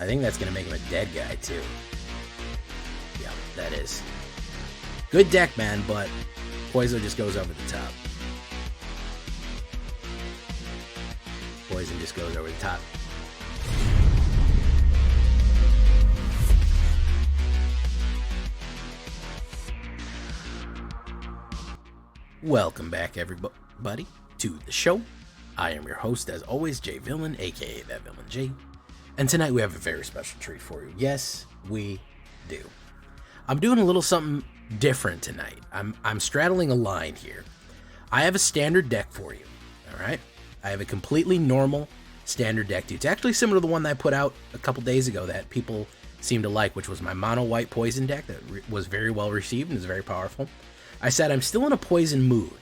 I think that's going to make him a dead guy, too. Yeah, that is. Good deck, man, but Poison just goes over the top. Poison just goes over the top. Welcome back, everybody, to the show. I am your host, as always, Jay Villain, aka That Villain J. And tonight we have a very special treat for you. Yes, we do. I'm doing a little something different tonight. I'm straddling a line here. I have a standard deck for you, all right? I have a completely normal standard deck. It's actually similar to the one that I put out a couple days ago that people seem to like, which was my mono white poison deck that was very well received and is very powerful. I said I'm still in a poison mood.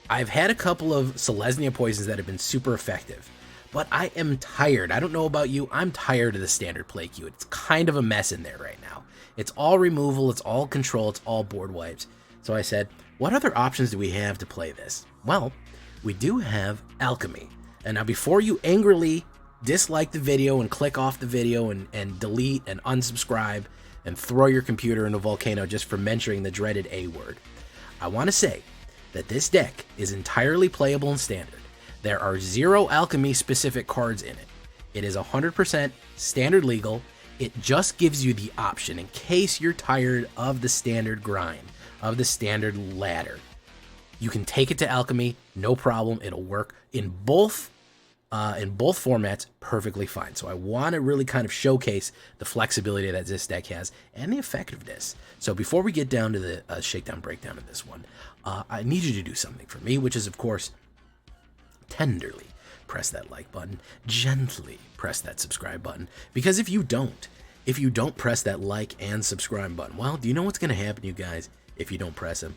I've had a couple of Selesnya poisons that have been super effective, but I am tired. I don't know about you. I'm tired of the standard play queue. It's kind of a mess in there right now. It's all removal. It's all control. It's all board wipes. So I said, what other options do we have to play this? Well, we do have Alchemy. And now before you angrily dislike the video and click off the video and delete and unsubscribe and throw your computer in a volcano just for mentioning the dreaded A word, I want to say that this deck is entirely playable in standard. There are 0 alchemy specific cards in it. It is 100% standard legal. It just gives you the option in case you're tired of the standard grind, of the standard ladder. You can take it to alchemy, no problem. It'll work in both formats perfectly fine. So I want to really kind of showcase the flexibility that this deck has and the effectiveness. So before we get down to the shakedown breakdown of this one, I need you to do something for me, which is, of course, tenderly press that like button, gently press that subscribe button, because if you don't press that like and subscribe button, well, do you know what's going to happen, you guys, if you don't press them?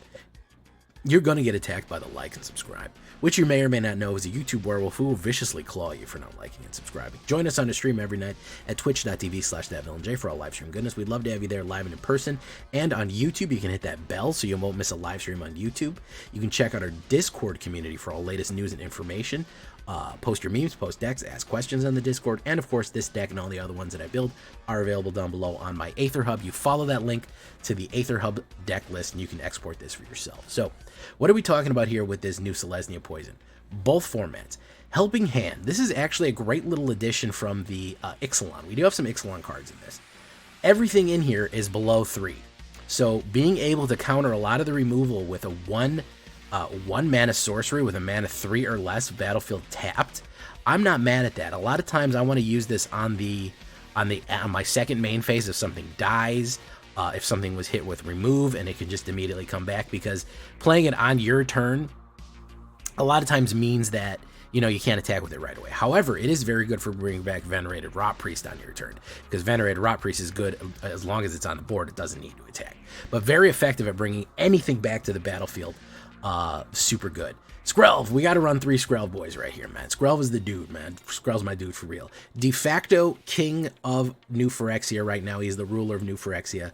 You're going to get attacked by the like and subscribe, which you may or may not know is a YouTube werewolf who will viciously claw you for not liking and subscribing. Join us on the stream every night at twitch.tv/thatvillainj for all live stream goodness. We'd love to have you there live and in person. And on YouTube, you can hit that bell so you won't miss a live stream on YouTube. You can check out our Discord community for all latest news and information. Post your memes, post decks, ask questions on the Discord, and of course this deck and all the other ones that I build are available down below on my AetherHub. You follow that link to the AetherHub deck list and you can export this for yourself. So what are we talking about here with this new Selesnya poison? Both formats. Helping Hand. This is actually a great little addition from the Ixalan. We do have some Ixalan cards in this. Everything in here is below 3. So being able to counter a lot of the removal with a one mana sorcery with a mana 3 or less, battlefield tapped, I'm not mad at that. A lot of times I want to use this on my second main phase if something dies, if something was hit with remove, and it can just immediately come back, because playing it on your turn a lot of times means that, you know, you can't attack with it right away. However, it is very good for bringing back Venerated Rot Priest on your turn, because Venerated Rot Priest is good as long as it's on the board. It doesn't need to attack, but very effective at bringing anything back to the battlefield. Super good. Skrelv, we got to run 3 Skrelv boys right here, man. Skrelv is the dude, man. Skrelv's my dude for real. De facto king of New Phyrexia right now. He's the ruler of New Phyrexia.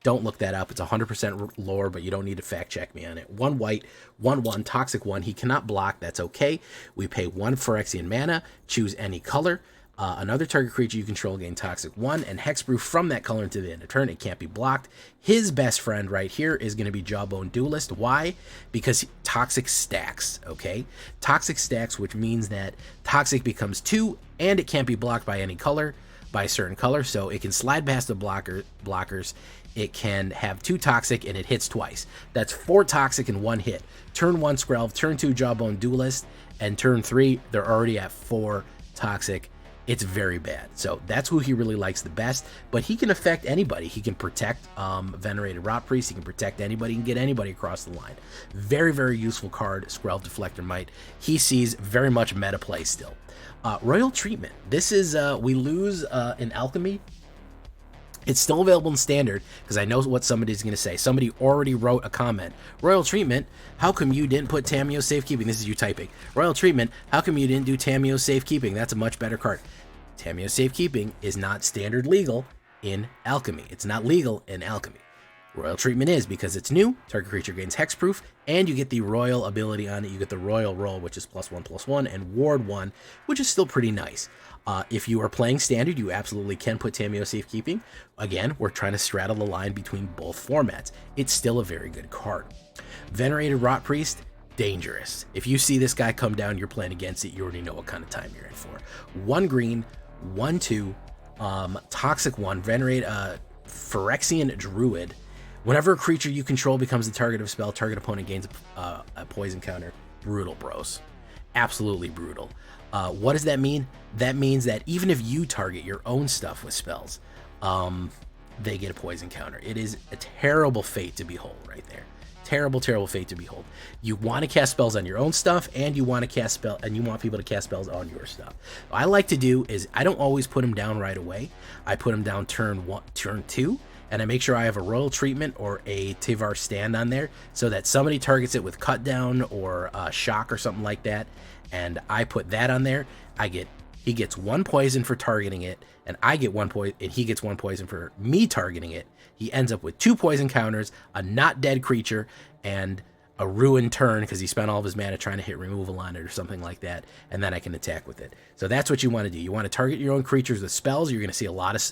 Don't look that up. It's 100% lore, but you don't need to fact check me on it. 1 white, 1/1, toxic 1. He cannot block. That's okay. We pay 1 Phyrexian mana. Choose any color. Another target creature you control gain toxic 1 and hexproof from that color into the end of turn. It can't be blocked. His best friend right here is going to be Jawbone Duelist. Why? Because toxic stacks, okay? Toxic stacks, which means that toxic becomes 2 and it can't be blocked by any color, by a certain color, so it can slide past the blockers. It can have 2 toxic and it hits twice. That's 4 toxic in 1 hit. Turn 1 Skrelv, turn 2 Jawbone Duelist, and turn 3 they're already at 4 toxic. It's very bad. So that's who he really likes the best, but he can affect anybody. He can protect Venerated Rot Priest. He can protect anybody. He can get anybody across the line. Very, very useful card, Skrelv Deflector Might. He sees very much meta play still. Royal Treatment. This is, we lose in Alchemy. It's still available in Standard, because I know what somebody's going to say. Somebody already wrote a comment. Royal Treatment, how come you didn't put Tamiyo Safekeeping? This is you typing. Royal Treatment, how come you didn't do Tamiyo Safekeeping? That's a much better card. Tamiyo Safekeeping is not standard legal in Alchemy. It's not legal in Alchemy. Royal treatment is, because it's new, target creature gains hexproof, and you get the royal ability on it. You get the royal roll, which is +1/+1, and ward 1, which is still pretty nice. If you are playing standard, you absolutely can put Tamiyo Safekeeping. Again, we're trying to straddle the line between both formats. It's still a very good card. Venerated Rot Priest, dangerous. If you see this guy come down, you're playing against it, you already know what kind of time you're in for. 1 green, 1/2, Toxic 1, Venerated Phyrexian Druid. Whenever a creature you control becomes the target of a spell, target opponent gains a poison counter. Brutal, bros. Absolutely brutal. What does that mean? That means that even if you target your own stuff with spells, they get a poison counter. It is a terrible fate to behold right there. Terrible, terrible fate to behold. You want to cast spells on your own stuff, and you want people to cast spells on your stuff. What I like to do is I don't always put them down right away. I put them down turn 2, and I make sure I have a royal treatment or a Tivar stand on there so that somebody targets it with cut down or shock or something like that, and I put that on there. He gets 1 poison for targeting it, and I get 1 poison, and he gets 1 poison for me targeting it. He ends up with 2 poison counters, a not dead creature, and a ruined turn because he spent all of his mana trying to hit removal on it or something like that, and then I can attack with it. So that's what you want to do. You want to target your own creatures with spells. You're going to see a lot of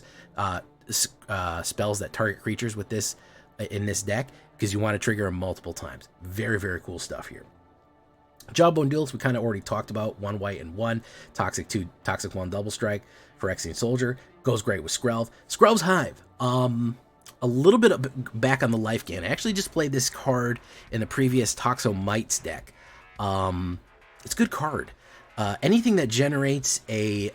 spells that target creatures with this in this deck because you want to trigger them multiple times. Very, very cool stuff here. Jawbone Duelist, we kind of already talked about. 1 white and 1. Toxic 2, Toxic 1 double strike. Phyrexian Soldier. Goes great with Skrelv. Skrelv's Hive. A little bit back on the life gain. I actually just played this card in the previous Toxo Mites deck. It's a good card. Anything that generates a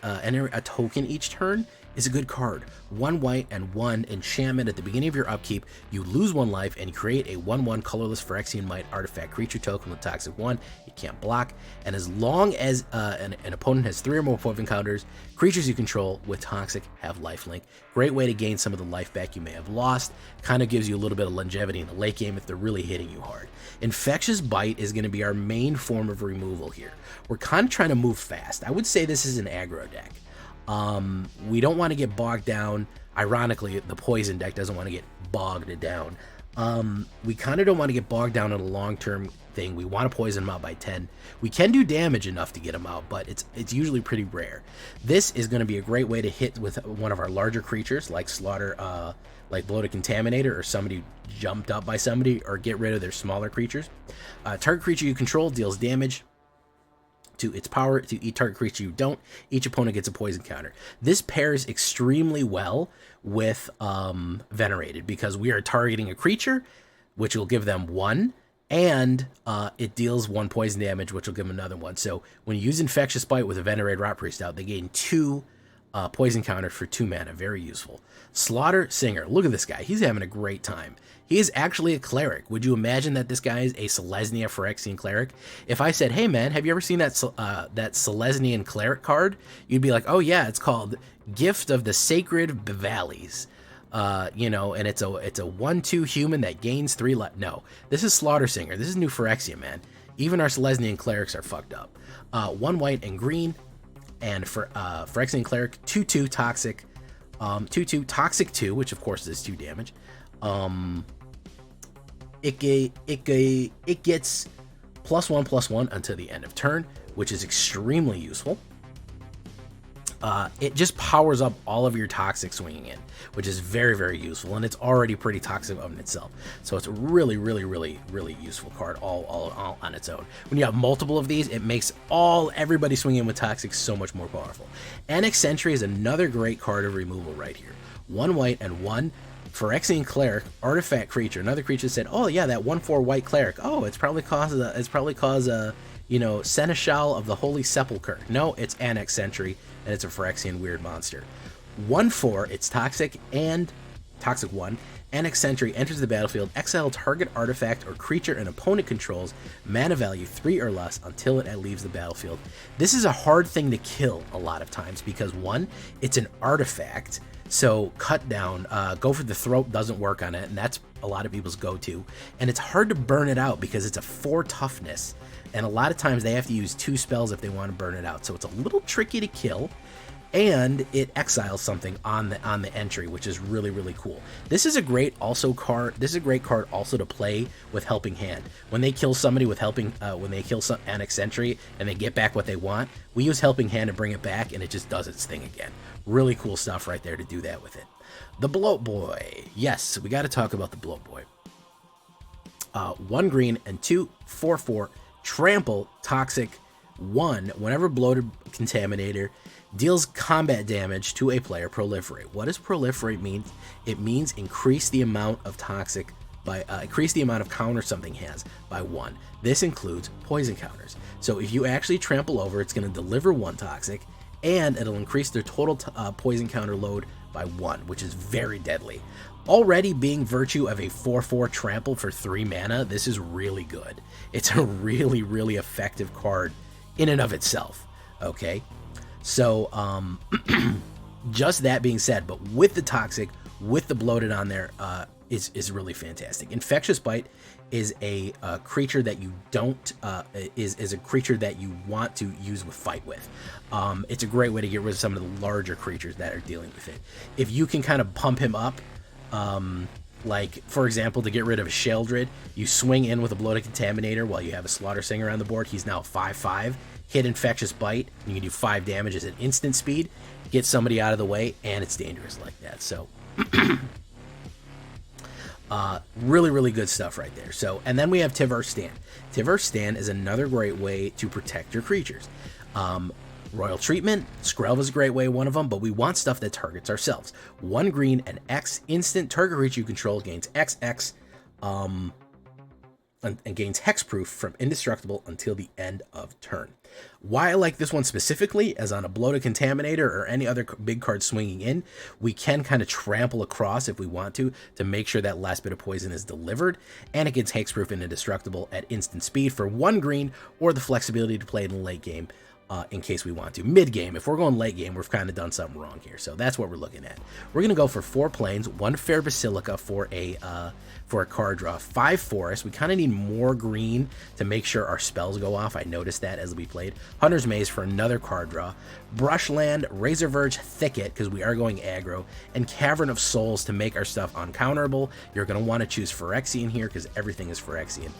token each turn is a good card. 1 white and 1 enchantment. At the beginning of your upkeep, you lose 1 life and create a 1/1 colorless Phyrexian Might artifact creature token with Toxic 1. You can't block, and as long as an opponent has 3 or more poison counters, creatures you control with Toxic have lifelink. Great way to gain some of the life back you may have lost. Kind of gives you a little bit of longevity in the late game if they're really hitting you hard. Infectious Bite is going to be our main form of removal here. We're kind of trying to move fast. I would say this is an aggro deck. We don't want to get bogged down. Ironically, the poison deck doesn't want to get bogged down. We kind of don't want to get bogged down in a long-term thing. We want to poison them out by 10. We can do damage enough to get them out, but it's usually pretty rare. This is going to be a great way to hit with one of our larger creatures, like Slaughter, like Bloated Contaminator, or somebody jumped up by somebody, or get rid of their smaller creatures. Target creature you control deals damage to its power to each target creature you don't. Each opponent gets a poison counter. This pairs extremely well with Venerated because we are targeting a creature, which will give them 1, and it deals 1 poison damage, which will give them another 1. So when you use Infectious Bite with a Venerated Rot Priest out, they gain 2 poison counters for 2 mana. Very useful. Slaughter Singer. Look at this guy. He's having a great time. He is actually a cleric. Would you imagine that this guy is a Selesnya Phyrexian cleric? If I said, hey man, have you ever seen that Selesnyan cleric card? You'd be like, oh yeah, it's called Gift of the Sacred Valleys. And it's a 1/2 human that gains 3 life. No, this is Slaughter Singer. This is new Phyrexian, man. Even our Selesnyan clerics are fucked up. 1 white and green, and for Phyrexian cleric, 2/2 toxic, 2/2 toxic 2, which of course does 2 damage. It gets +1/+1 until the end of turn, which is extremely useful. It just powers up all of your toxic swinging in, which is very, very useful, and it's already pretty toxic of itself. So it's a really, really, really, really useful card all on its own. When you have multiple of these, it makes everybody swinging in with toxic so much more powerful. Annex Sentry is another great card of removal right here. 1 white and 1. Phyrexian Cleric, artifact creature. Another creature said, oh yeah, that 1/4 white cleric. Oh, it's probably cause a Seneschal of the Holy Sepulchre. No, it's Annex Sentry, and it's a Phyrexian weird monster. 1/4, it's toxic and toxic 1. Annex Sentry enters the battlefield, exile target artifact or creature an opponent controls, mana value 3 or less until it leaves the battlefield. This is a hard thing to kill a lot of times because 1, it's an artifact. So cut down, go for the throat doesn't work on it, and that's a lot of people's go-to. And it's hard to burn it out because it's a 4 toughness, and a lot of times they have to use 2 spells if they want to burn it out. So it's a little tricky to kill. and it exiles something on the entry, which is really, really cool. This is a great card. This is a great card also to play with Helping Hand. When they kill somebody with Helping, when they kill an Entry and they get back what they want, we use Helping Hand to bring it back, and it just does its thing again. Really cool stuff right there to do that with it. The Bloat Boy. Yes, we got to talk about the Bloat Boy. 1 green and 2 4/4 trample toxic 1. Whenever bloated Contaminator deals combat damage to a player, proliferate. What does proliferate mean? It means increase the amount of toxic by increase the amount of counter something has by 1. This includes poison counters. So if you actually trample over, it's going to deliver 1 toxic, and it'll increase their total poison counter load by 1, which is very deadly. Already being virtue of a 4/4 trample for 3 mana, this is really good. It's a really, really effective card in and of itself. Okay, so just that being said, but with the toxic, with the bloated on there, is really fantastic. Infectious Bite is a creature that you don't is a creature that you want to use with fight with. It's a great way to get rid of some of the larger creatures that are dealing with it. If you can kind of pump him up, like for example, to get rid of a Sheldred, you swing in with a bloated Contaminator while you have a Slaughter Singer on the board. He's now 5/5. Hit Infectious Bite, and you can do 5 damage as an instant speed, get somebody out of the way, and it's dangerous like that. So really, really good stuff right there. So, and then we have Tivar Stand. Tivar Stand is another great way to protect your creatures. Royal Treatment, Skrelv is a great way, one of them, but we want stuff that targets ourselves. 1 green and X, instant target creature you control gains XX, and gains hexproof from indestructible until the end of turn. Why I like this one specifically, as on a bloated Contaminator or any other big card swinging in, we can kind of trample across if we want to make sure that last bit of poison is delivered, and it gets hexproof and indestructible at instant speed for 1 green, or the flexibility to play it in the late game. In case we want to. Mid game, if we're going late game, we've kind of done something wrong here. So that's what we're looking at. We're going to go for 4 plains, 1 Fair Basilica for a card draw, 5 forests. We kind of need more green to make sure our spells go off. I noticed that as we played. Hunter's Maze for another card draw, Brushland, Razor Verge Thicket, because we are going aggro, and Cavern of Souls to make our stuff uncounterable. You're going to want to choose Phyrexian here because everything is Phyrexian.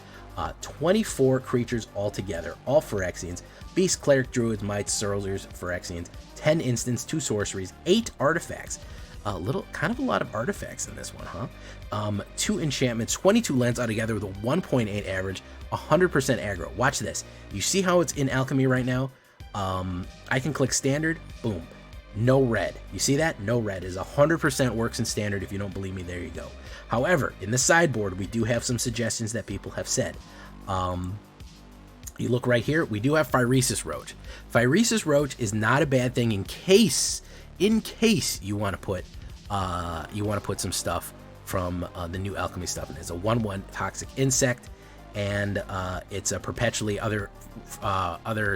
24 creatures altogether, all Phyrexians. Beast, Cleric, Druids, Mites, Sorcerers, Phyrexians, 10 instants, 2 sorceries, 8 artifacts. A lot of artifacts in this one, huh? 2 enchantments, 22 lands altogether with a 1.8 average, 100% aggro. Watch this. You see how it's in Alchemy right now? I can click Standard, boom. No red. You see that? No red is 100% works in Standard. If you don't believe me, there you go. However, in the sideboard, we do have some suggestions that people have said. You look right here, we do have Phyresis Roach. Phyresis Roach is not a bad thing in case you want to put some stuff from the new Alchemy stuff. And it's a 1/1 toxic insect, and it's a perpetually other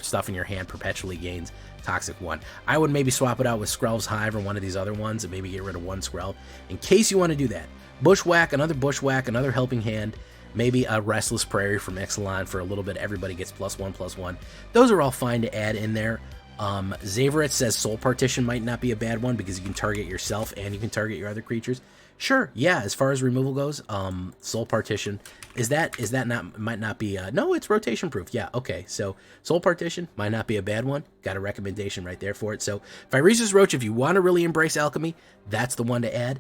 stuff in your hand perpetually gains toxic 1. I would maybe swap it out with Skrelv's Hive or one of these other ones and maybe get rid of 1 Skrelv in case you want to do that. Bushwhack, another Helping Hand, maybe a Restless Prairie from Ixalan for a little bit. Everybody gets +1/+1. Those are all fine to add in there. Zavarit says Soul Partition might not be a bad one because you can target yourself and you can target your other creatures. Sure, yeah, as far as removal goes, Soul Partition, might not be, no, it's rotation proof, yeah, okay, so Soul Partition might not be a bad one, got a recommendation right there for it. So Phyresis Roach, if you want to really embrace Alchemy, that's the one to add.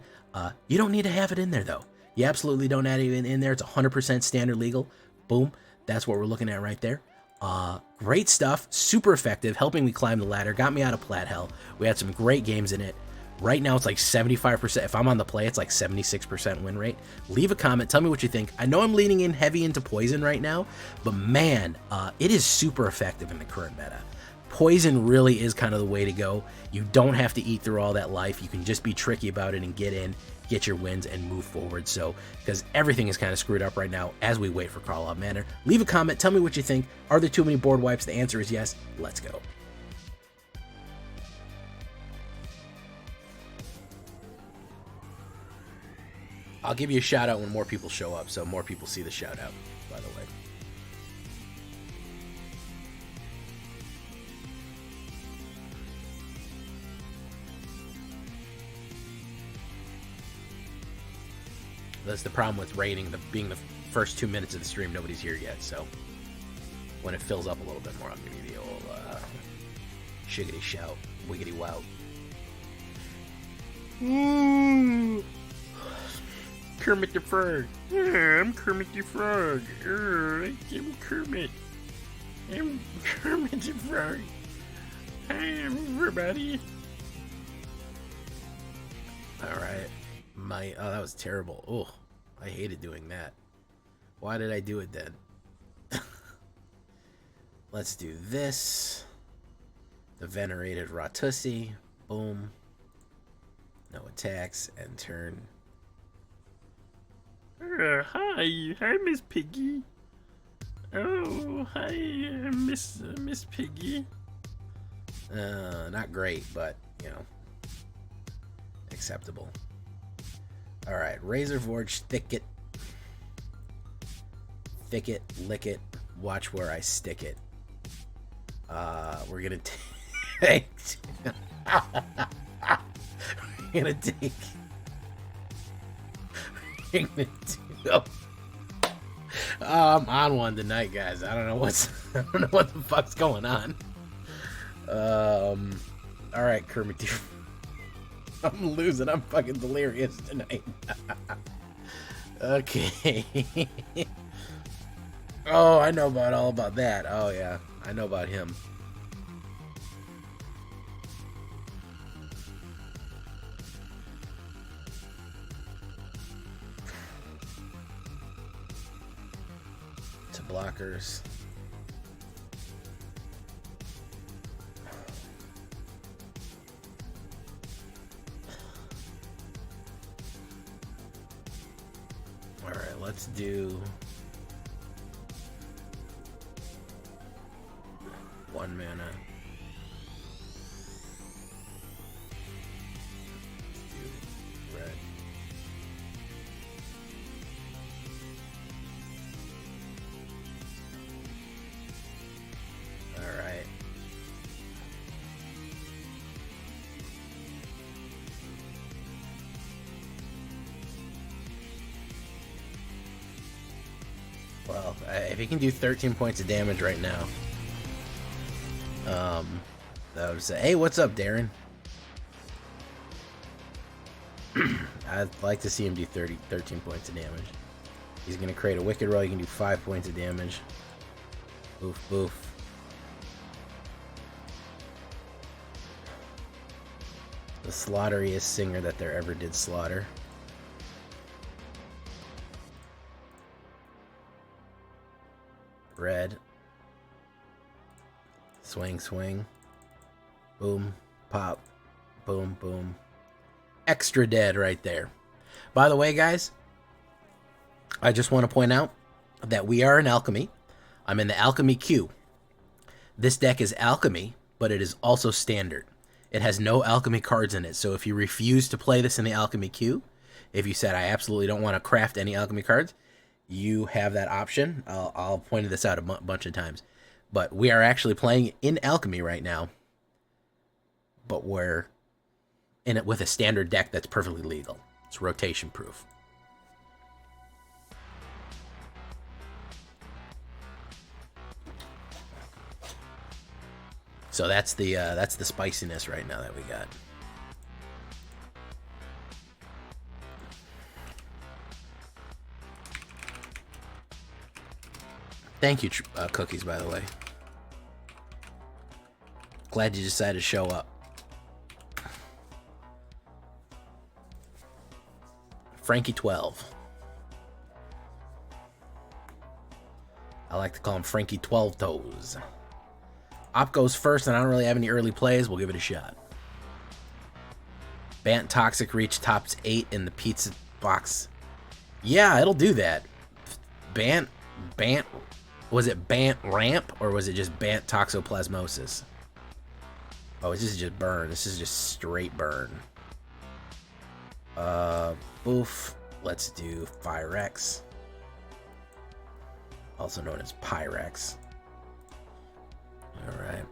You don't need to have it in there, though. You absolutely don't add it in there. It's 100% standard legal. Boom, that's what we're looking at right there. Great stuff, super effective, helping me climb the ladder, got me out of Plat Hell. We had some great games in it. Right now it's like 75%. If I'm on the play, it's like 76% win rate. Leave a comment, tell me what you think. I know I'm leaning in heavy into poison right now, but man, it is super effective in the current meta. Poison really is kind of the way to go. You don't have to eat through all that life. You can just be tricky about it and get in, get your wins, and move forward. So, because everything is kind of screwed up right now as we wait for Carlisle Manor. Leave a comment, tell me what you think. Are there too many board wipes? The answer is yes. Let's go. I'll give you a shout out when more people show up, so more people see the shout out, by the way. That's the problem with raiding, being the first 2 minutes of the stream, nobody's here yet, so when it fills up a little bit more, I'll give you the old shiggity shout, wiggity wow. Kermit the Frog. I'm Kermit the Frog. I'm Kermit. I'm Kermit the Frog. Hi, everybody. Alright. Oh, that was terrible. Oh, I hated doing that. Why did I do it then? Let's do this. The Venerated Ratussi. Boom. No attacks. End turn. Hi, Miss Piggy. Oh, hi, Miss Piggy. Not great, but, you know, acceptable. Alright, Razor Forge, Thicket. Thicket, lick it, watch where I stick it. We're gonna take... we're gonna take... I'm on one tonight, guys. I don't know what the fuck's going on. Alright, Kermit. I'm losing. I'm fucking delirious tonight. Okay. Oh, I know all about that. Oh yeah, I know about him. To blockers. All right, let's do 1 mana. Let's do red. All right. Well, if he can do 13 points of damage right now, I would say, hey, what's up, Darren? I'd like to see him do 13 points of damage. He's going to create a Wicked Roll. He can do 5 points of damage. Boof, boof. The slaughteriest singer that there ever did slaughter. Red. Swing, swing. Boom, pop. Boom, boom. Extra dead right there. By the way, guys, I just want to point out that we are in Alchemy. I'm in the Alchemy queue. This deck is Alchemy, but it is also standard. It has no Alchemy cards in it, so if you refuse to play this in the Alchemy queue, if you said, I absolutely don't want to craft any Alchemy cards, you have that option. I'll point this out a bunch of times. But we are actually playing in Alchemy right now. But we're in it with a standard deck that's perfectly legal. It's rotation proof. So that's the spiciness right now that we got. Thank you, Cookies, by the way. Glad you decided to show up. Frankie 12. I like to call him Frankie 12 Toes. Op goes first, and I don't really have any early plays. We'll give it a shot. Bant Toxic Reach tops 8 in the pizza box. Yeah, it'll do that. Bant. Was it Bant Ramp, or was it just Bant Toxoplasmosis? Oh, this is just burn. This is just straight burn. Boof. Let's do Phyrex. Also known as Pyrex. Alright.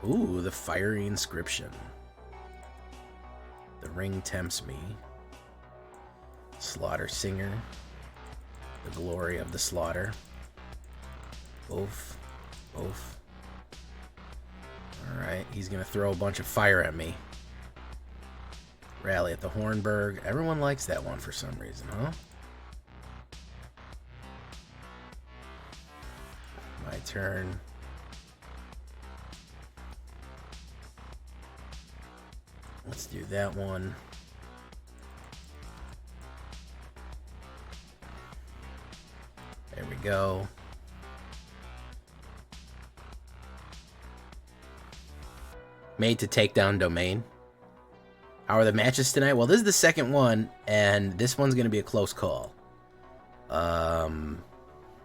Ooh, the Fiery Inscription. The ring tempts me. Slaughter Singer. The glory of the slaughter. Oof. Oof. Alright, he's gonna throw a bunch of fire at me. Rally at the Hornburg. Everyone likes that one for some reason, huh? My turn. Let's do that one. There we go. Made to take down domain. How are the matches tonight? Well, this is the second one, and this one's going to be a close call. We're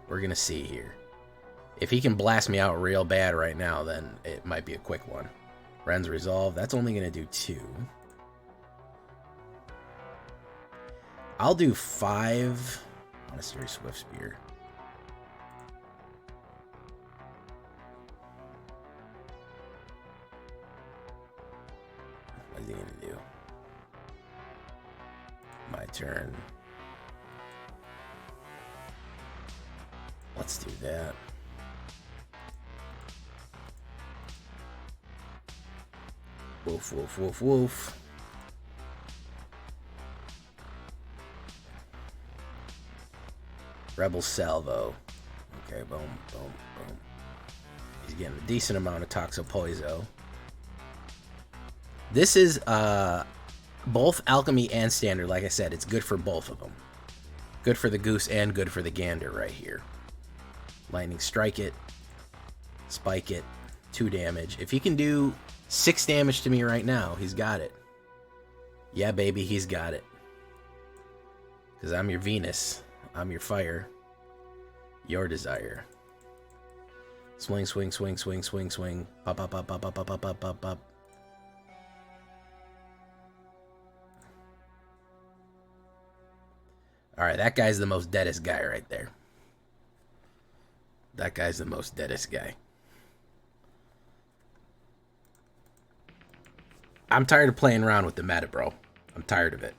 going to see here. If he can blast me out real bad right now, then it might be a quick one. Ren's Resolve. That's only going to do 2. I'll do 5 on a Series Swift Spear. What is he going to do? My turn. Let's do that. Woof, woof, woof, woof. Rebel Salvo. Okay, boom, boom, boom. He's getting a decent amount of Toxopoiso. This is both Alchemy and Standard. Like I said, it's good for both of them. Good for the Goose and good for the Gander right here. Lightning Strike it. Spike it. 2 damage. If he can do 6 damage to me right now, he's got it. Yeah, baby, he's got it. Because I'm your Venus. I'm your fire. Your desire. Swing, swing, swing, swing, swing, swing. Pop, pop, pop, pop, pop, pop, pop, pop, pop. Alright, that guy's the most deadest guy right there. That guy's the most deadest guy. I'm tired of playing around with the meta, bro. I'm tired of it.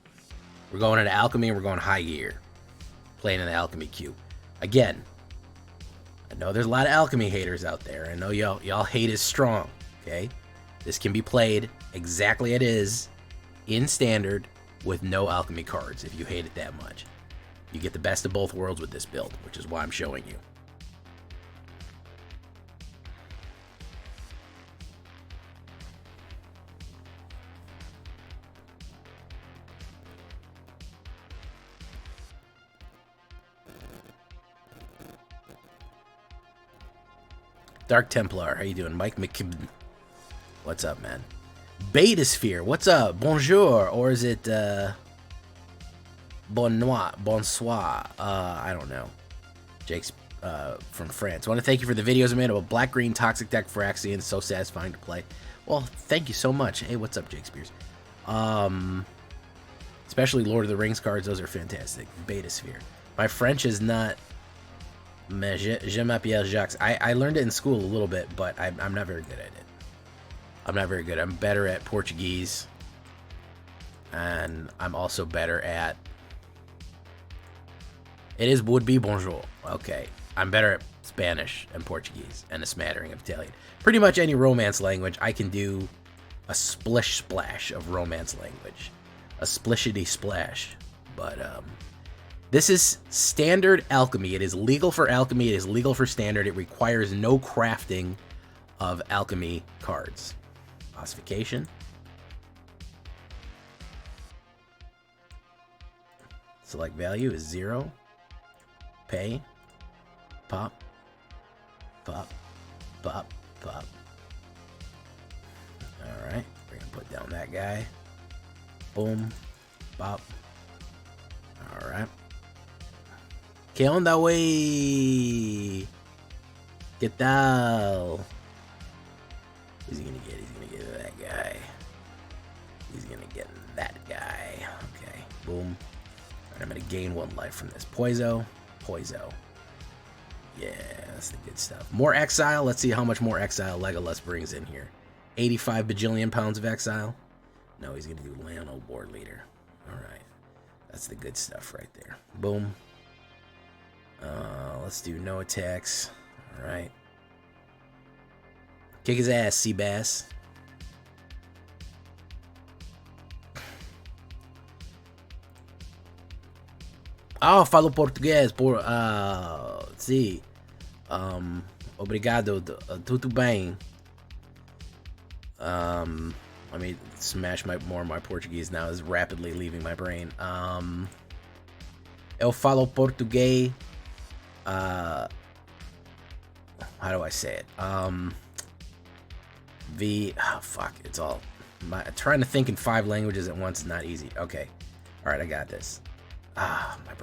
We're going into Alchemy and we're going high gear. Playing in the Alchemy queue. Again, I know there's a lot of Alchemy haters out there. I know y'all hate is strong, okay? This can be played exactly as it is in Standard with no Alchemy cards if you hate it that much. You get the best of both worlds with this build, which is why I'm showing you. Dark Templar, how you doing? Mike McKibben. What's up, man? Betasphere, what's up? Bonjour, or is it bonsoir? I don't know. Jake's from France. I want to thank you for the videos I made about Black Green Toxic Deck Phyrexian. It's so satisfying to play. Well, thank you so much. Hey, what's up, Jake Spears? Especially Lord of the Rings cards, those are fantastic. Betasphere. My French is not. Mais je m'appelle Jacques. I learned it in school a little bit, but I'm not very good at it. I'm not very good. I'm better at Portuguese. And I'm also better at... would be bonjour. Okay. I'm better at Spanish and Portuguese and a smattering of Italian. Pretty much any Romance language, I can do a splish splash of Romance language. A splishity splash. But, this is Standard Alchemy. It is legal for Alchemy. It is legal for Standard. It requires no crafting of Alchemy cards. Ossification. Select value is 0. Pay. Pop. Pop. Pop. Pop. Alright. We're going to put down that guy. Boom. Pop. Alright. ¿Qué onda, wey? ¿Qué tal? Who's he gonna get? He's gonna get that guy. He's gonna get that guy. Okay, boom. Alright, I'm gonna gain 1 life from this. Poiso. Poiso. Yeah, that's the good stuff. More exile. Let's see how much more exile Legolas brings in here. 85 bajillion pounds of exile. No, he's gonna do Lano board leader. All right, that's the good stuff right there. Boom. Let's do no attacks. All right. Kick his ass, Seabass. Oh, falo português por sí. Obrigado. Tudo bem. Let me smash more of my Portuguese now. Is rapidly leaving my brain. Eu falo português. How do I say it? Oh fuck, it's all trying to think in 5 languages at once is not easy. Okay. All right, I got this. My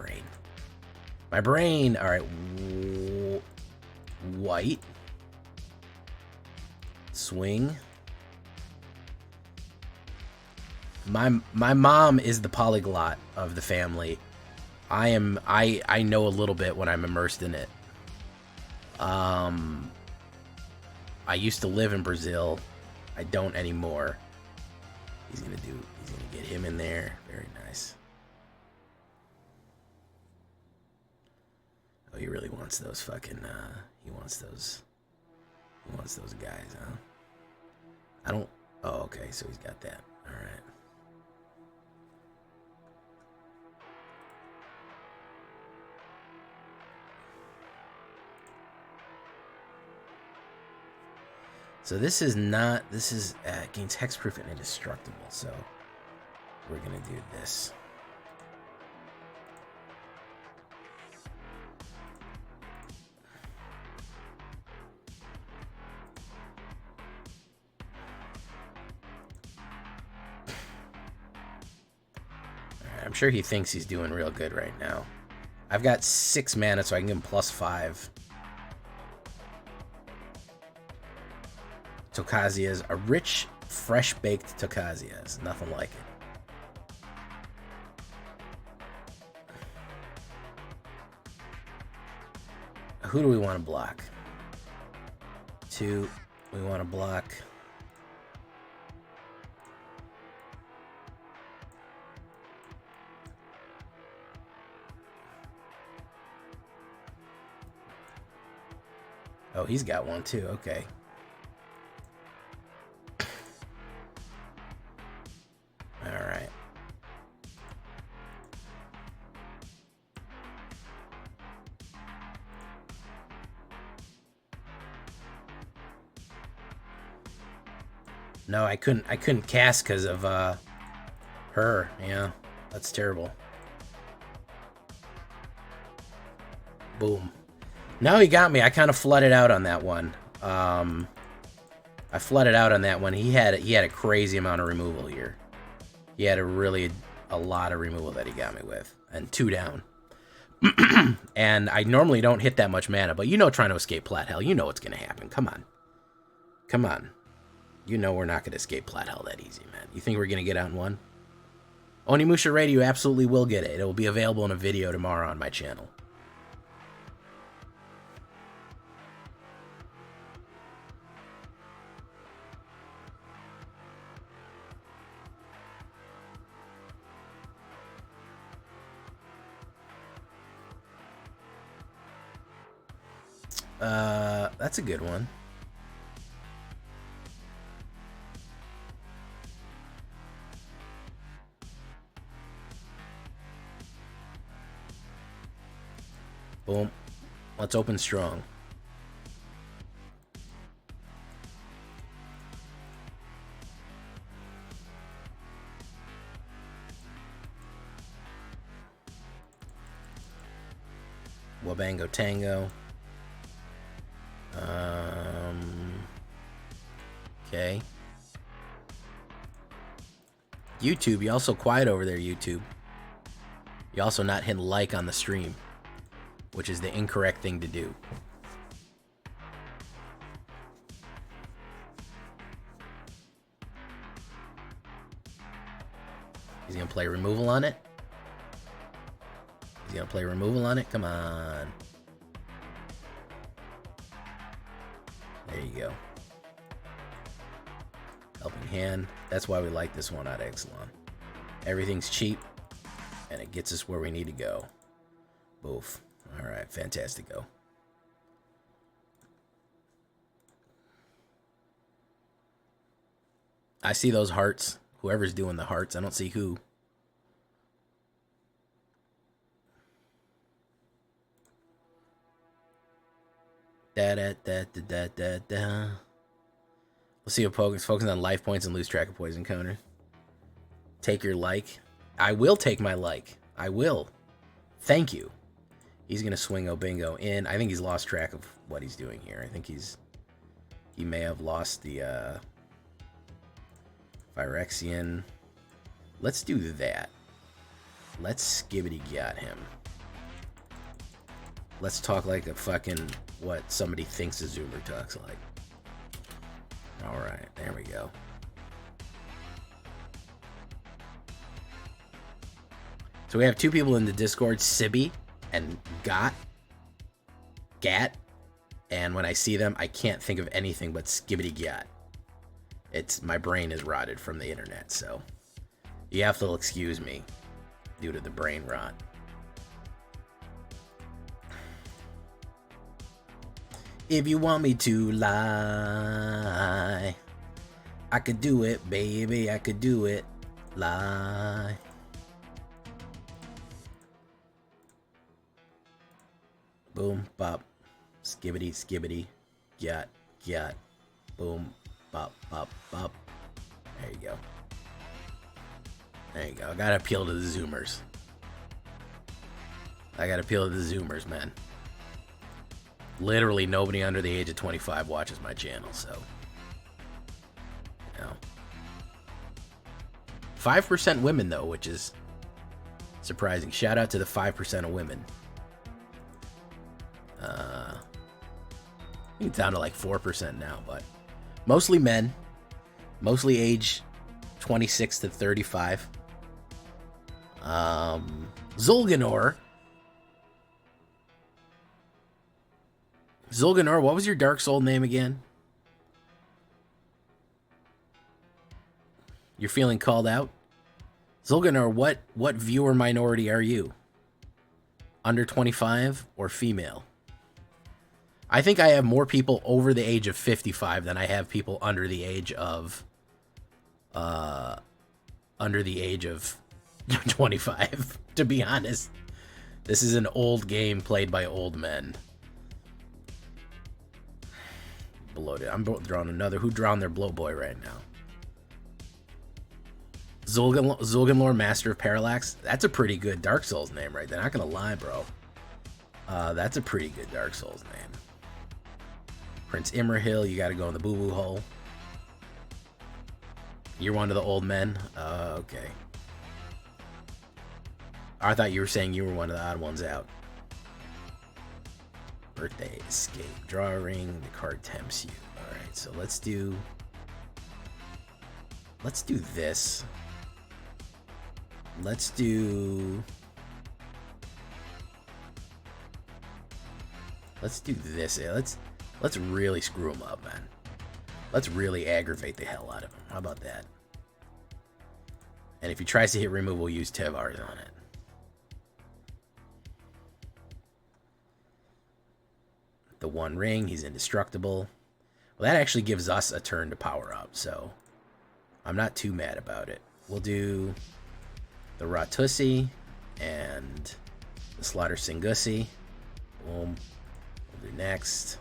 brain. All right. White. Swing. My mom is the polyglot of the family. I know a little bit when I'm immersed in it. I used to live in Brazil. I don't anymore. He's gonna get him in there. Very nice. Oh, he really wants those fucking he wants those guys, huh? I don't. Oh, okay, so he's got that. All right. So this is gains hexproof and indestructible, so we're gonna do this. Alright, I'm sure he thinks he's doing real good right now. I've got 6 mana, so I can give him +5. Tokazias, a rich, fresh-baked Tokazias. Nothing like it. Who do we want to block? 2. We want to block. Oh, he's got one too. Okay. No, I couldn't cast because of her. Yeah, that's terrible. Boom. No, he got me. I kind of flooded out on that one. I flooded out on that one. He had a crazy amount of removal here. He had a lot of removal that he got me with, and 2 down. And I normally don't hit that much mana, but you know, trying to escape Plat Hell, you know what's gonna happen. Come on, come on. You know we're not going to escape Plat Hell that easy, man. You think we're going to get out in 1? Onimusha Radio absolutely will get it. It will be available in a video tomorrow on my channel. That's a good one. Boom. Let's open strong. Wabango Tango. Okay. YouTube, you also quiet over there, YouTube. You also not hitting like on the stream, which is the incorrect thing to do. He's gonna play removal on it. He's gonna play removal on it. Come on. There you go. Helping Hand. That's why we like this one out of Ixalan. Everything's cheap, and it gets us where we need to go. Boof. Alright, fantastic go. I see those hearts. Whoever's doing the hearts. I don't see who. Da-da-da-da-da-da-da. Let's see what Pokemon's focusing on life points and lose track of poison counters. Take your like. I will take my like. I will. Thank you. He's going to swing Obingo in. I think he's lost track of what he's doing here. I think he may have lost the Phyrexian. Let's do that. Let's skibbity-gat him. Let's talk like a fucking what somebody thinks a Zoomer talks like. Alright, there we go. So we have two people in the Discord, Sibby and Gat. And when I see them, I can't think of anything but skibbity-gat. My brain is rotted from the internet, so you have to excuse me due to the brain rot. If you want me to lie, I could do it, baby, I could do it. Lie. Boom, bop, skibbity, skibbity, gat, boom, bop, bop, bop. There you go. There you go. I gotta appeal to the Zoomers. I gotta appeal to the Zoomers, man. Literally nobody under the age of 25 watches my channel, so. You know. 5% women, though, which is surprising. Shout out to the 5% of women. I think it's down to like 4% now, but mostly men. Mostly age 26 to 35. Zulganor, what was your Dark Soul name again? You're feeling called out? Zulganor, what viewer minority are you? Under 25 or female? I think I have more people over the age of 55 than I have people under the age of 25, to be honest. This is an old game played by old men. Bloated. I'm drawing another. Who drowned their bloat boy right now? Zulganlor, Master of Parallax. That's a pretty good Dark Souls name right there. Not gonna lie, bro. That's a pretty good Dark Souls name. Prince Imrahil, you gotta go in the boo-boo hole. You're one of the old men? Okay. I thought you were saying you were one of the odd ones out. Birthday, escape, draw a ring, the card tempts you. Alright, so let's do this. Let's do this. Let's really screw him up, man. Let's really aggravate the hell out of him. How about that? And if he tries to hit remove, we'll use Tevars on it. The one ring, he's indestructible. Well, that actually gives us a turn to power up, so I'm not too mad about it. We'll do the Ratussi and the Slaughter Singusi. Boom. We'll do next.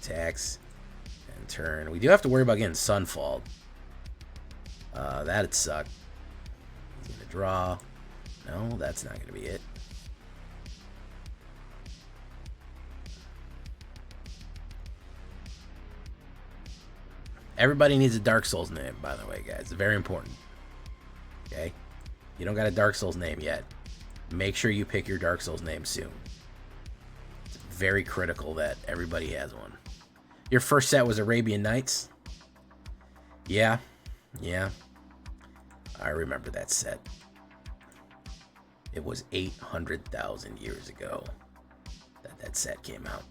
Attacks. And turn. We do have to worry about getting Sunfall. That'd suck. He's gonna draw. No, that's not gonna be it. Everybody needs a Dark Souls name, by the way, guys. It's very important. Okay? You don't got a Dark Souls name yet. Make sure you pick your Dark Souls name soon. It's very critical that everybody has one. Your first set was Arabian Nights? Yeah. Yeah. I remember that set. It was 800,000 years ago that set came out.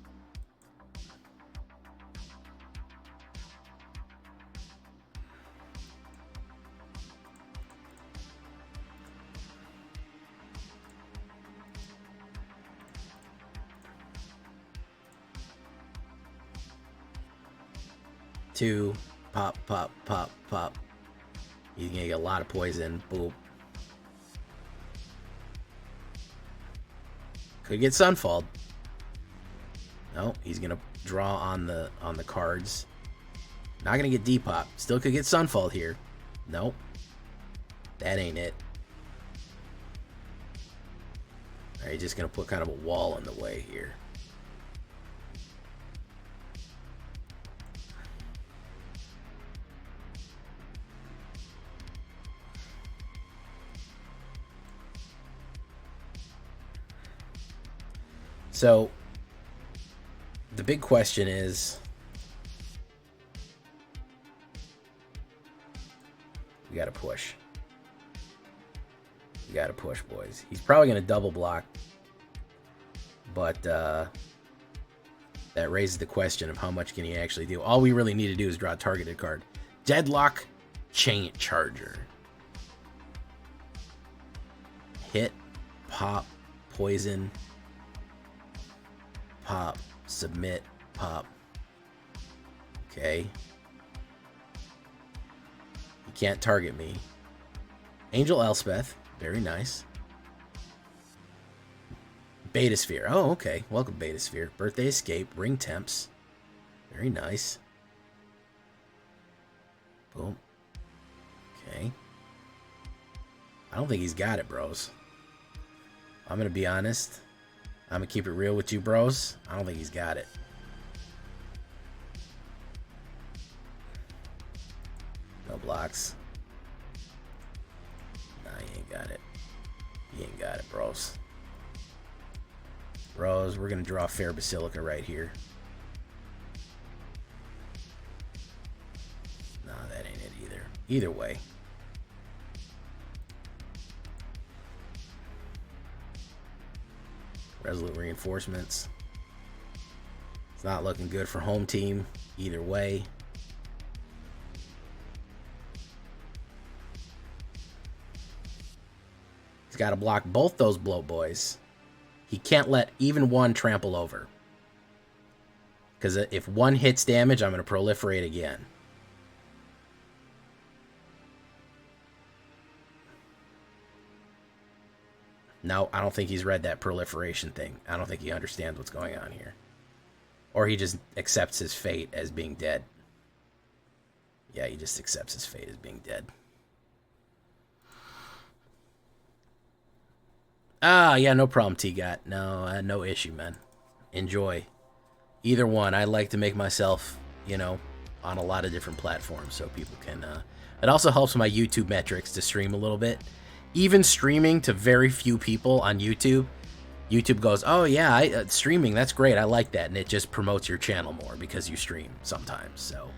2, pop, pop, pop, pop. He's gonna get a lot of poison. Boop. Could get Sunfalled. No, he's gonna draw on the cards. Not gonna get Depop. Still could get Sunfalled here. Nope. That ain't it. Alright, he's just gonna put kind of a wall in the way here. So, the big question is, we gotta push. We gotta push, boys. He's probably gonna double block, but that raises the question of how much can he actually do. All we really need to do is draw a targeted card. Deadlock Chain Charger. Hit, pop, poison, pop, submit, pop. Okay. He can't target me. Angel Elspeth. Very nice. Beta Sphere. Oh, okay. Welcome, Beta Sphere. Birthday Escape. Ring Temps. Very nice. Boom. Okay. I don't think he's got it, bros. I'm going to be honest. I'm going to keep it real with you, bros. I don't think he's got it. No blocks. Nah, he ain't got it. He ain't got it, bros. Bros, we're going to draw Fair Basilica right here. Nah, that ain't it either. Either way. Resolute Reinforcements. It's not looking good for home team either way. He's got to block both those bloat boys. He can't let even one trample over. Because if one hits damage, I'm going to proliferate again. No, I don't think he's read that proliferation thing. I don't think he understands what's going on here. Or he just accepts his fate as being dead. Yeah, he just accepts his fate as being dead. Ah, yeah, no problem, T-Got. No, no issue, man. Enjoy. Either one. I like to make myself, you know, on a lot of different platforms so people can... It also helps my YouTube metrics to stream a little bit. Even streaming to very few people on YouTube, YouTube goes, oh yeah, streaming, that's great, I like that, and it just promotes your channel more because you stream sometimes. So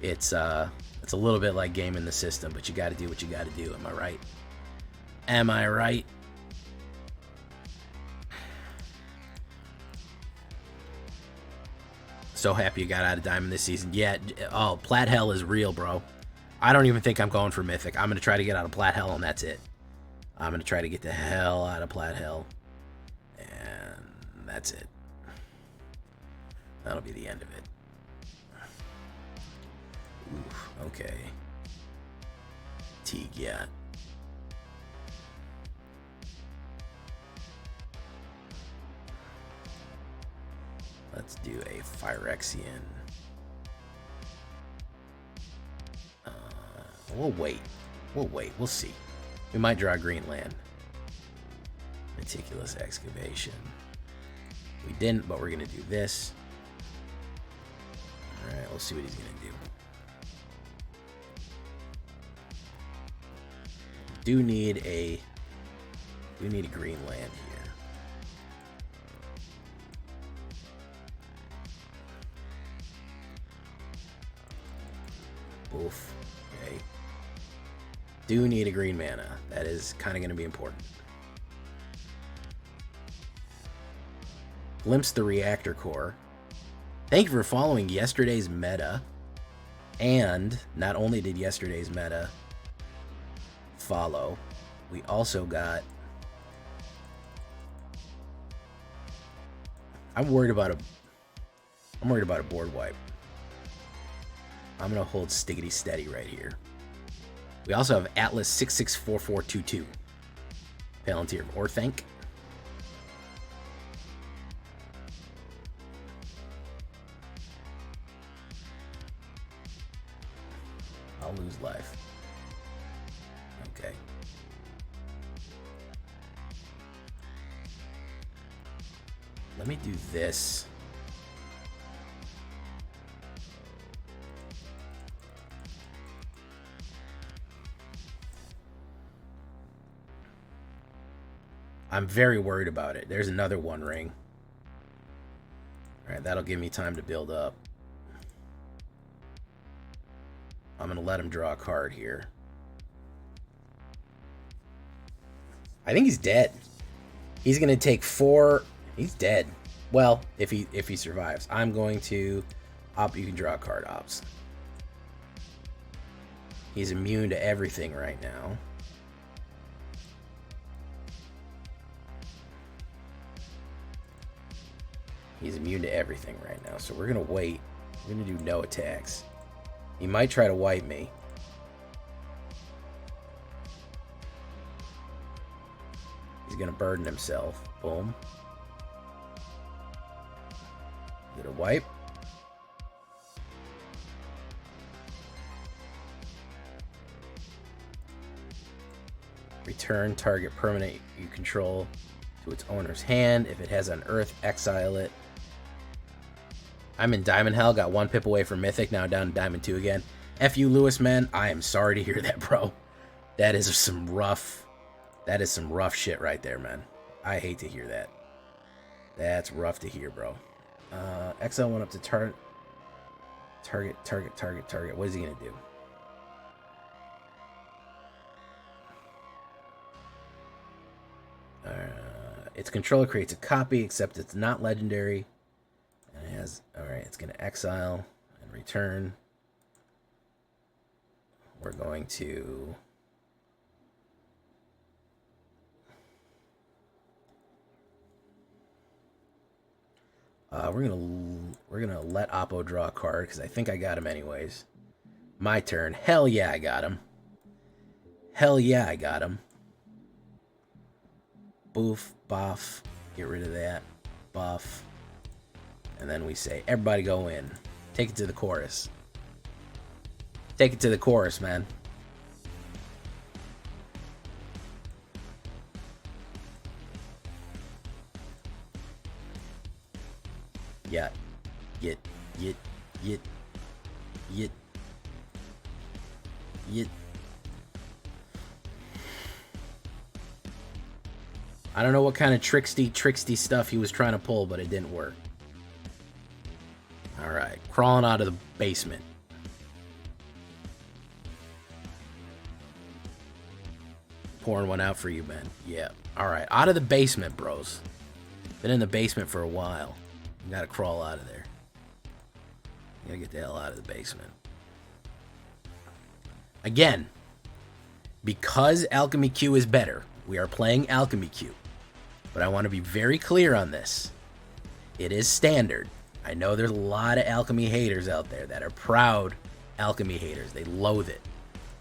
it's a little bit like gaming the system, but you got to do what you got to do. Am I right? Am I right? So happy you got out of Diamond this season. Yeah, oh, Plat Hell is real, bro. I don't even think I'm going for Mythic. I'm going to try to get out of Plat Hell, and that's it. I'm going to try to get the hell out of Plat Hell. And that's it. That'll be the end of it. Oof, okay. T-Gat. Let's do a Phyrexian. We'll wait. We'll wait. We'll see. We might draw green land. Meticulous Excavation. We didn't, but we're going to do this. Alright, we'll see what he's going to do. Do need a green land here. Oof. Okay. Do need a green mana. That is kind of going to be important. Glimpse the Reactor Core. Thank you for following yesterday's meta. And not only did yesterday's meta follow, we also got... I'm worried about a board wipe. I'm going to hold Stiggity Steady right here. We also have Atlas 664422. Palantir of Orthanc. I'll lose life. Okay. Let me do this. I'm very worried about it. There's another One Ring. Alright, that'll give me time to build up. I'm going to let him draw a card here. I think he's dead. He's going to take 4... He's dead. Well, if he survives. I'm going to... You can draw a card, Ops. He's immune to everything right now. He's immune to everything right now, so we're going to wait. We're going to do no attacks. He might try to wipe me. He's going to burden himself. Boom. Get a wipe. Return target permanent you control to its owner's hand. If it has an Earth, exile it. I'm in Diamond Hell, got 1 pip away from Mythic, now down to Diamond 2 again. F you, Lewis, man. I am sorry to hear that, bro. That is some rough shit right there, man. I hate to hear that. That's rough to hear, bro. Exile went up to target. What is he gonna do? Its controller creates a copy, except it's not legendary. And it has, alright, it's going to exile and return. We're going to... we're gonna let Oppo draw a card, because I think I got him anyways. My turn. Hell yeah, I got him. Hell yeah, I got him. Boof, buff, get rid of that, buff, and then we say, everybody go in. Take it to the chorus. Take it to the chorus, man. Yeah, yit. I don't know what kind of tricksty stuff he was trying to pull, but it didn't work. Alright, crawling out of the basement. Pouring one out for you, man. Yeah. Alright, out of the basement, bros. Been in the basement for a while. You gotta crawl out of there. You gotta get the hell out of the basement. Again, because Alchemy Q is better, we are playing Alchemy Q. But I want to be very clear on this. It is standard. I know there's a lot of Alchemy haters out there that are proud Alchemy haters. They loathe it.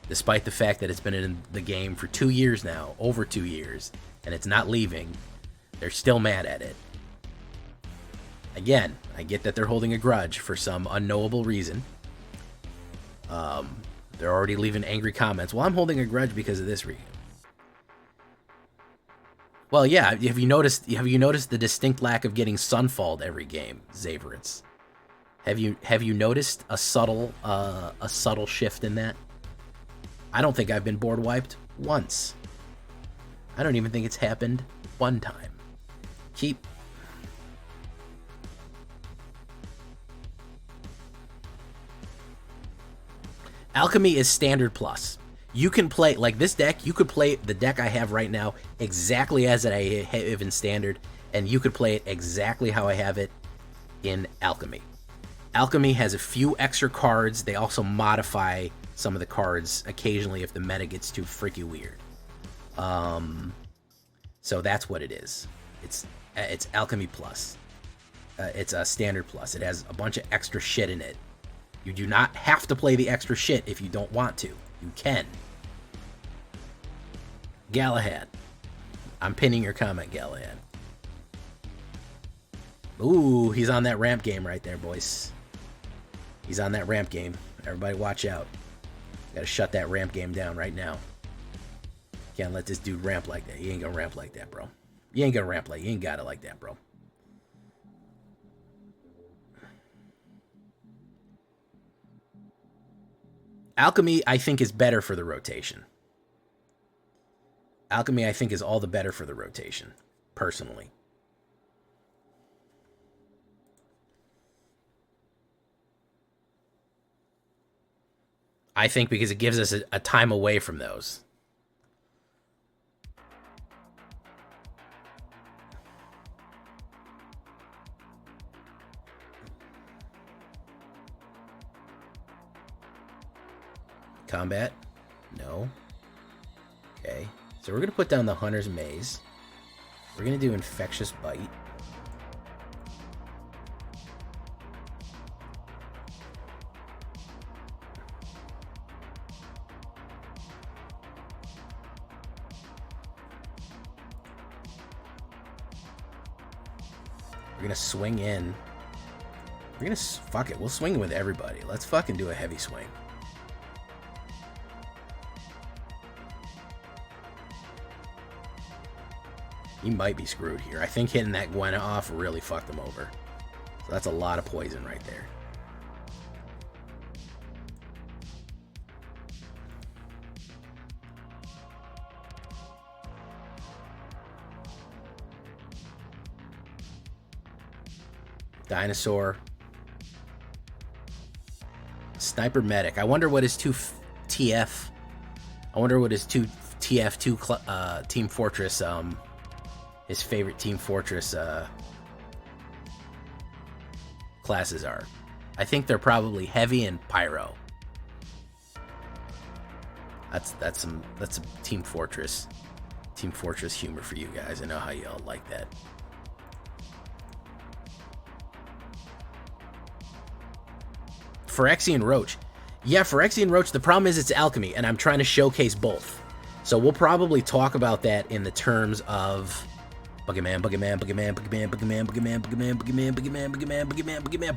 Despite the fact that it's been in the game for 2 years now, over 2 years, and it's not leaving, they're still mad at it. Again, I get that they're holding a grudge for some unknowable reason. They're already leaving angry comments. Well, I'm holding a grudge because of this reason. Well, yeah. Have you noticed the distinct lack of getting Sunfalled every game, Zaverance? Have you noticed a subtle shift in that? I don't think I've been board wiped once. I don't even think it's happened one time. Alchemy is standard plus. You can play, like this deck, you could play the deck I have right now exactly as I have in standard, and you could play it exactly how I have it in Alchemy. Alchemy has a few extra cards. They also modify some of the cards occasionally if the meta gets too freaky weird. So that's what it is. It's Alchemy plus. It's a standard plus. It has a bunch of extra shit in it You do not have to play the extra shit if you don't want to. You can. Galahad. I'm pinning your comment, Galahad. Ooh, he's on that ramp game right there, boys. He's on that ramp game. Everybody watch out. Gotta shut that ramp game down right now. Can't let this dude ramp like that. He ain't gonna ramp like that, bro. You ain't gonna ramp like, you ain't got it like that, bro. Alchemy, I think, is better for the rotation. Alchemy, I think, is all the better for the rotation, personally. I think because it gives us a time away from those. Combat? No. Okay. So we're going to put down the Hunter's Maze. We're going to do Infectious Bite. We're going to swing in. We're going to... Fuck it. We'll swing with everybody. Let's fucking do a heavy swing. He might be screwed here. I think hitting that Gwen off really fucked him over. So that's a lot of poison right there. Dinosaur. Sniper Medic. I wonder what his 2 TF... I wonder what his 2 TF2 Team Fortress... his favorite Team Fortress classes are. I think they're probably Heavy and Pyro. That's some Team Fortress humor for you guys. I know how y'all like that. Phyrexian Roach. Yeah, Phyrexian Roach, the problem is it's alchemy, and I'm trying to showcase both. So we'll probably talk about that in the terms of Boogeyman, Boogeyman, Boogeyman, Boogeyman, Boogeyman, Boogeyman, Boogeyman, Boogeyman, Boogeyman, Boogeyman, Boogeyman,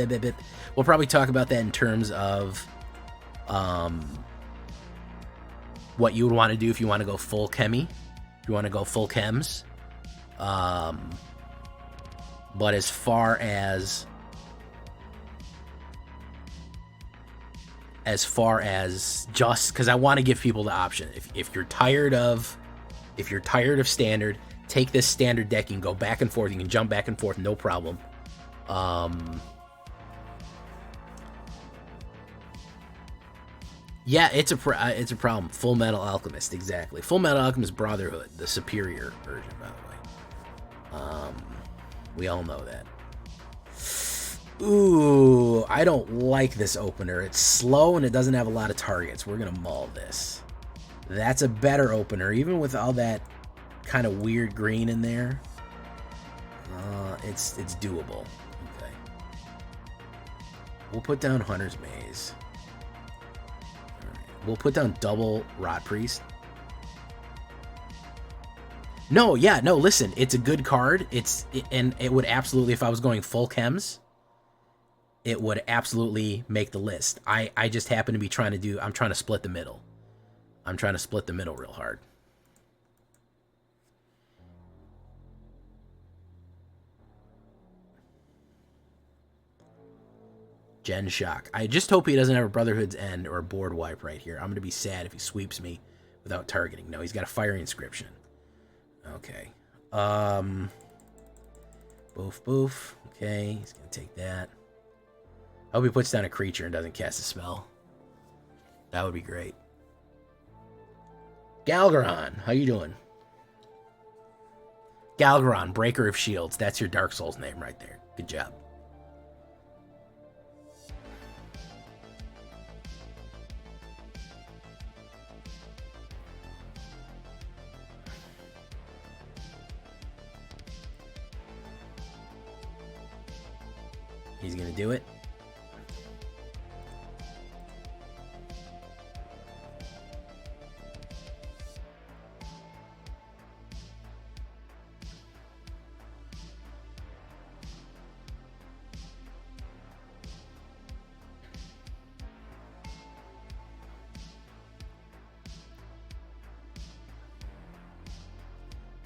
Boogeyman. We'll probably talk about that in terms of what you would want to do if you want to go full chemi, if you want to go full chems. But as far as just because I want to give people the option, if you're tired of standard, take this standard deck. You can go back and forth. You can jump back and forth, no problem. Yeah, it's a problem. Full Metal Alchemist, exactly. Full Metal Alchemist Brotherhood, the superior version, by the way. We all know that. Ooh, I don't like this opener. It's slow and it doesn't have a lot of targets. We're gonna maul this. That's a better opener, even with all that kind of weird green in there. It's doable. Okay. We'll put down Hunter's Maze. All right. We'll put down double Rot Priest. No, yeah, no, listen, it's a good card. And it would absolutely, if I was going full chems, it would absolutely make the list. I just happen to be I'm trying to split the middle. I'm trying to split the middle real hard. Gen Shock. I just hope he doesn't have a Brotherhood's End or a board wipe right here. I'm going to be sad if he sweeps me without targeting. No, he's got a Fiery Inscription. Okay. Boof, boof. Okay, he's going to take that. I hope he puts down a creature and doesn't cast a spell. That would be great. Galgaron, how you doing? Galgaron, Breaker of Shields. That's your Dark Souls name right there. Good job. He's gonna do it.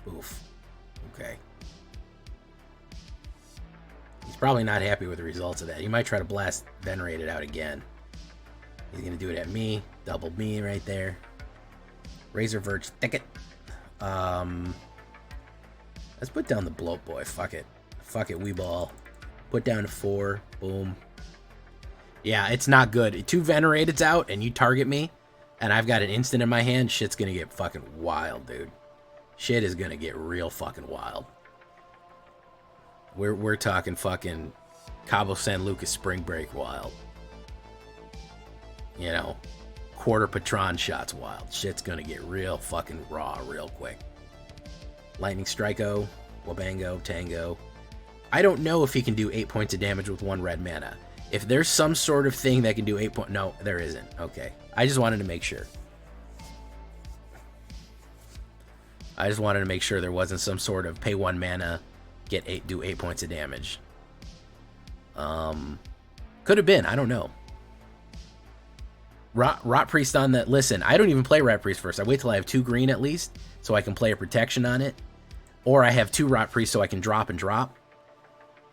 Oof. Okay. He's probably not happy with the results of that. He might try to blast Venerate it out again. He's going to do it at me. Double me right there. Razor Verge Thicket. Let's put down the Bloat Boy. Fuck it. Fuck it, Weeball. Put down to 4. Boom. Yeah, it's not good. 2 Venerated's out and you target me and I've got an instant in my hand. Shit's going to get fucking wild, dude. Shit is gonna get real fucking wild. We're talking fucking Cabo San Lucas Spring Break wild. You know, quarter Patron shots wild. Shit's gonna get real fucking raw real quick. Lightning Striko, Wabango, Tango. I don't know if he can do 8 points of damage with 1 red mana. If there's some sort of thing that can do 8 points... No, there isn't. Okay. I just wanted to make sure. I just wanted to make sure there wasn't some sort of pay 1 mana, do 8 points of damage. Could have been. I don't know. Rot Priest on that. Listen, I don't even play Rot Priest first. I wait till I have 2 green at least, so I can play a protection on it. Or I have 2 Rot Priests so I can drop and drop.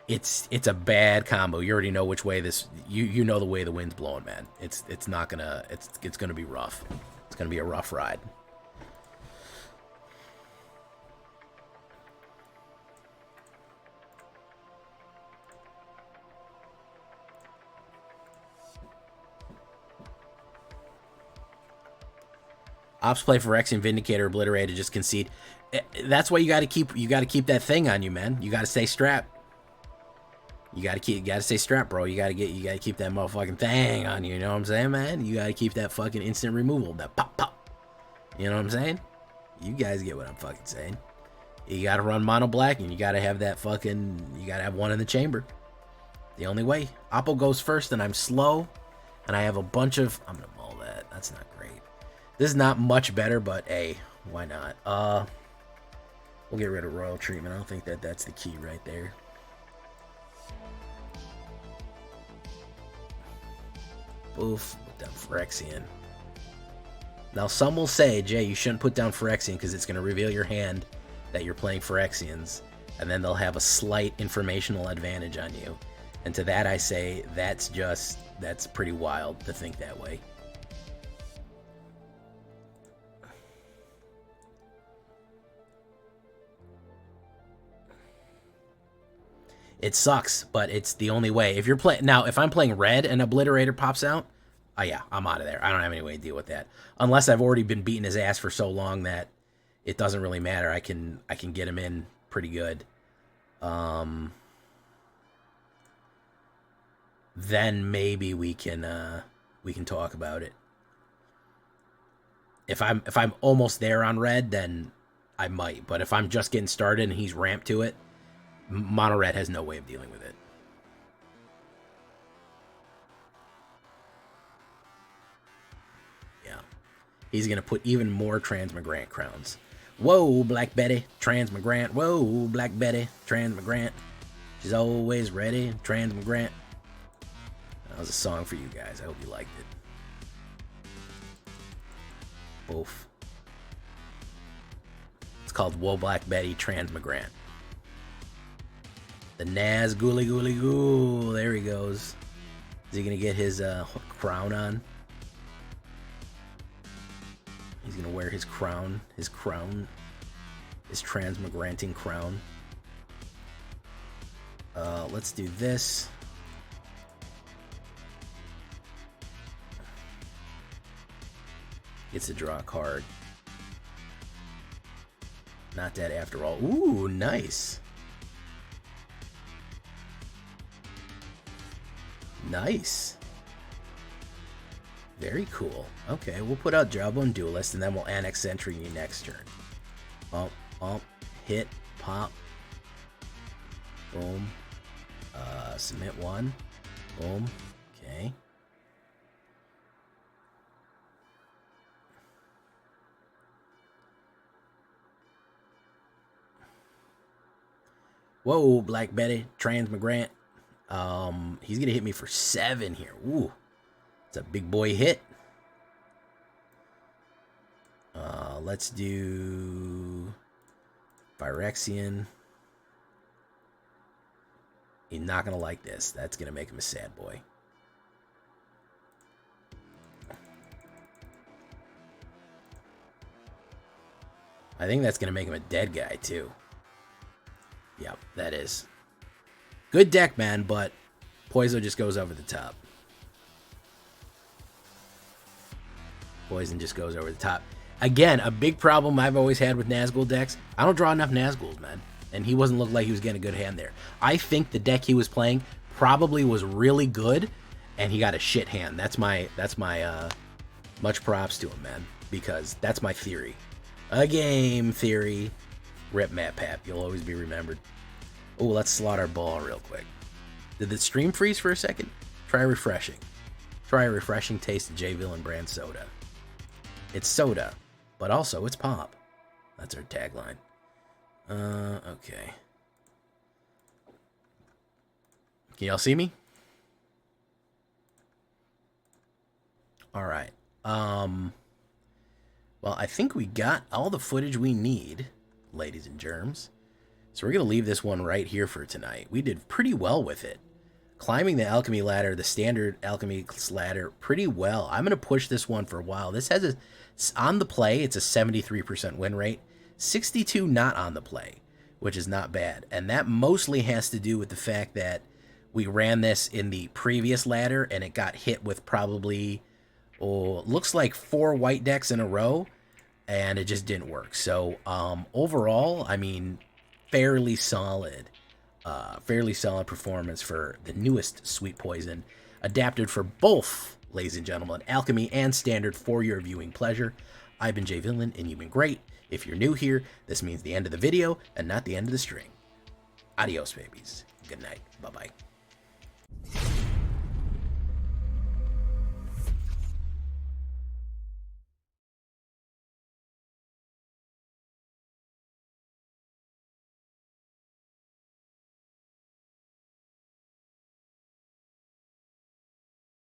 It's a bad combo. You already know which way this... You know the way the wind's blowing, man. It's not gonna... It's gonna be rough. It's gonna be a rough ride. Ops play Phyrexian, Vindicator, Obliterated, just concede. That's why you got to keep that thing on you, man. You got to stay strapped. You got to stay strapped, bro. You got to keep that motherfucking thing on you. You know what I'm saying, man? You got to keep that fucking instant removal, that pop pop. You know what I'm saying? You guys get what I'm fucking saying. You got to run mono black, and you got to have that fucking. You got to have 1 in the chamber. The only way. Oppo goes first, and I'm slow, and I have a bunch of. I'm gonna mull that. That's not great. This is not much better, but hey, why not? We'll get rid of Royal Treatment. I don't think that's the key right there. Oof, put down Phyrexian. Now, some will say, Jay, you shouldn't put down Phyrexian because it's going to reveal your hand that you're playing Phyrexians, and then they'll have a slight informational advantage on you. And to that I say, that's pretty wild to think that way. It sucks, but it's the only way. If you're playing now, if I'm playing red and Obliterator pops out, oh yeah, I'm out of there. I don't have any way to deal with that. Unless I've already been beating his ass for so long that it doesn't really matter. I can get him in pretty good. Then maybe we can talk about it. If I'm almost there on red, then I might. But if I'm just getting started and he's ramped to it, mono red has no way of dealing with it. Yeah. He's going to put even more Transmigrant crowns. Whoa, Black Betty, Transmigrant. Whoa, Black Betty, Transmigrant. She's always ready, Transmigrant. That was a song for you guys. I hope you liked it. Oof. It's called Whoa, Black Betty, Transmigrant. The Naz Ghoulie Ghoulie Ghoul. There he goes. Is he going to get his crown on? He's going to wear his crown. His transmigranting crown. Let's do this. Gets to draw a card. Not dead after all. Ooh, nice. Nice. Very cool. Okay, we'll put out Jawbone Duelist, and then we'll annex Sentry you next turn. Bump, hit, pop. Boom. Submit one. Boom. Okay. Whoa, Black Betty, Transmigrant. He's gonna hit me for 7 here. Ooh, it's a big boy hit. Let's do Phyrexian. He's not gonna like this. That's gonna make him a sad boy. I think that's gonna make him a dead guy too. Yep, that is. Good deck, man, but Poison just goes over the top. Poison just goes over the top. Again, a big problem I've always had with Nazgul decks. I don't draw enough Nazguls, man. And he wasn't looking like he was getting a good hand there. I think the deck he was playing probably was really good, and he got a shit hand. That's my much props to him, man, because that's my theory. A game theory. Rip Matt Pap. You'll always be remembered. Oh, let's slot our ball real quick. Did the stream freeze for a second? Try refreshing. Try a refreshing taste of J Villain brand soda. It's soda, but also it's pop. That's our tagline. Okay. Can y'all see me? All right. Well, I think we got all the footage we need, ladies and germs. So we're going to leave this one right here for tonight. We did pretty well with it. Climbing the alchemy ladder, the standard alchemy ladder, pretty well. I'm going to push this one for a while. This has a, on the play, it's a 73% win rate. 62 not on the play, which is not bad. And that mostly has to do with the fact that we ran this in the previous ladder and it got hit with probably, looks like 4 white decks in a row, and it just didn't work. So overall, I mean, fairly solid performance for the newest Sweet Poison, adapted for both, ladies and gentlemen, Alchemy and Standard for your viewing pleasure. I've been J Villain, and you've been great. If you're new here, this means the end of the video and not the end of the string. Adios, babies. Good night. Bye-bye.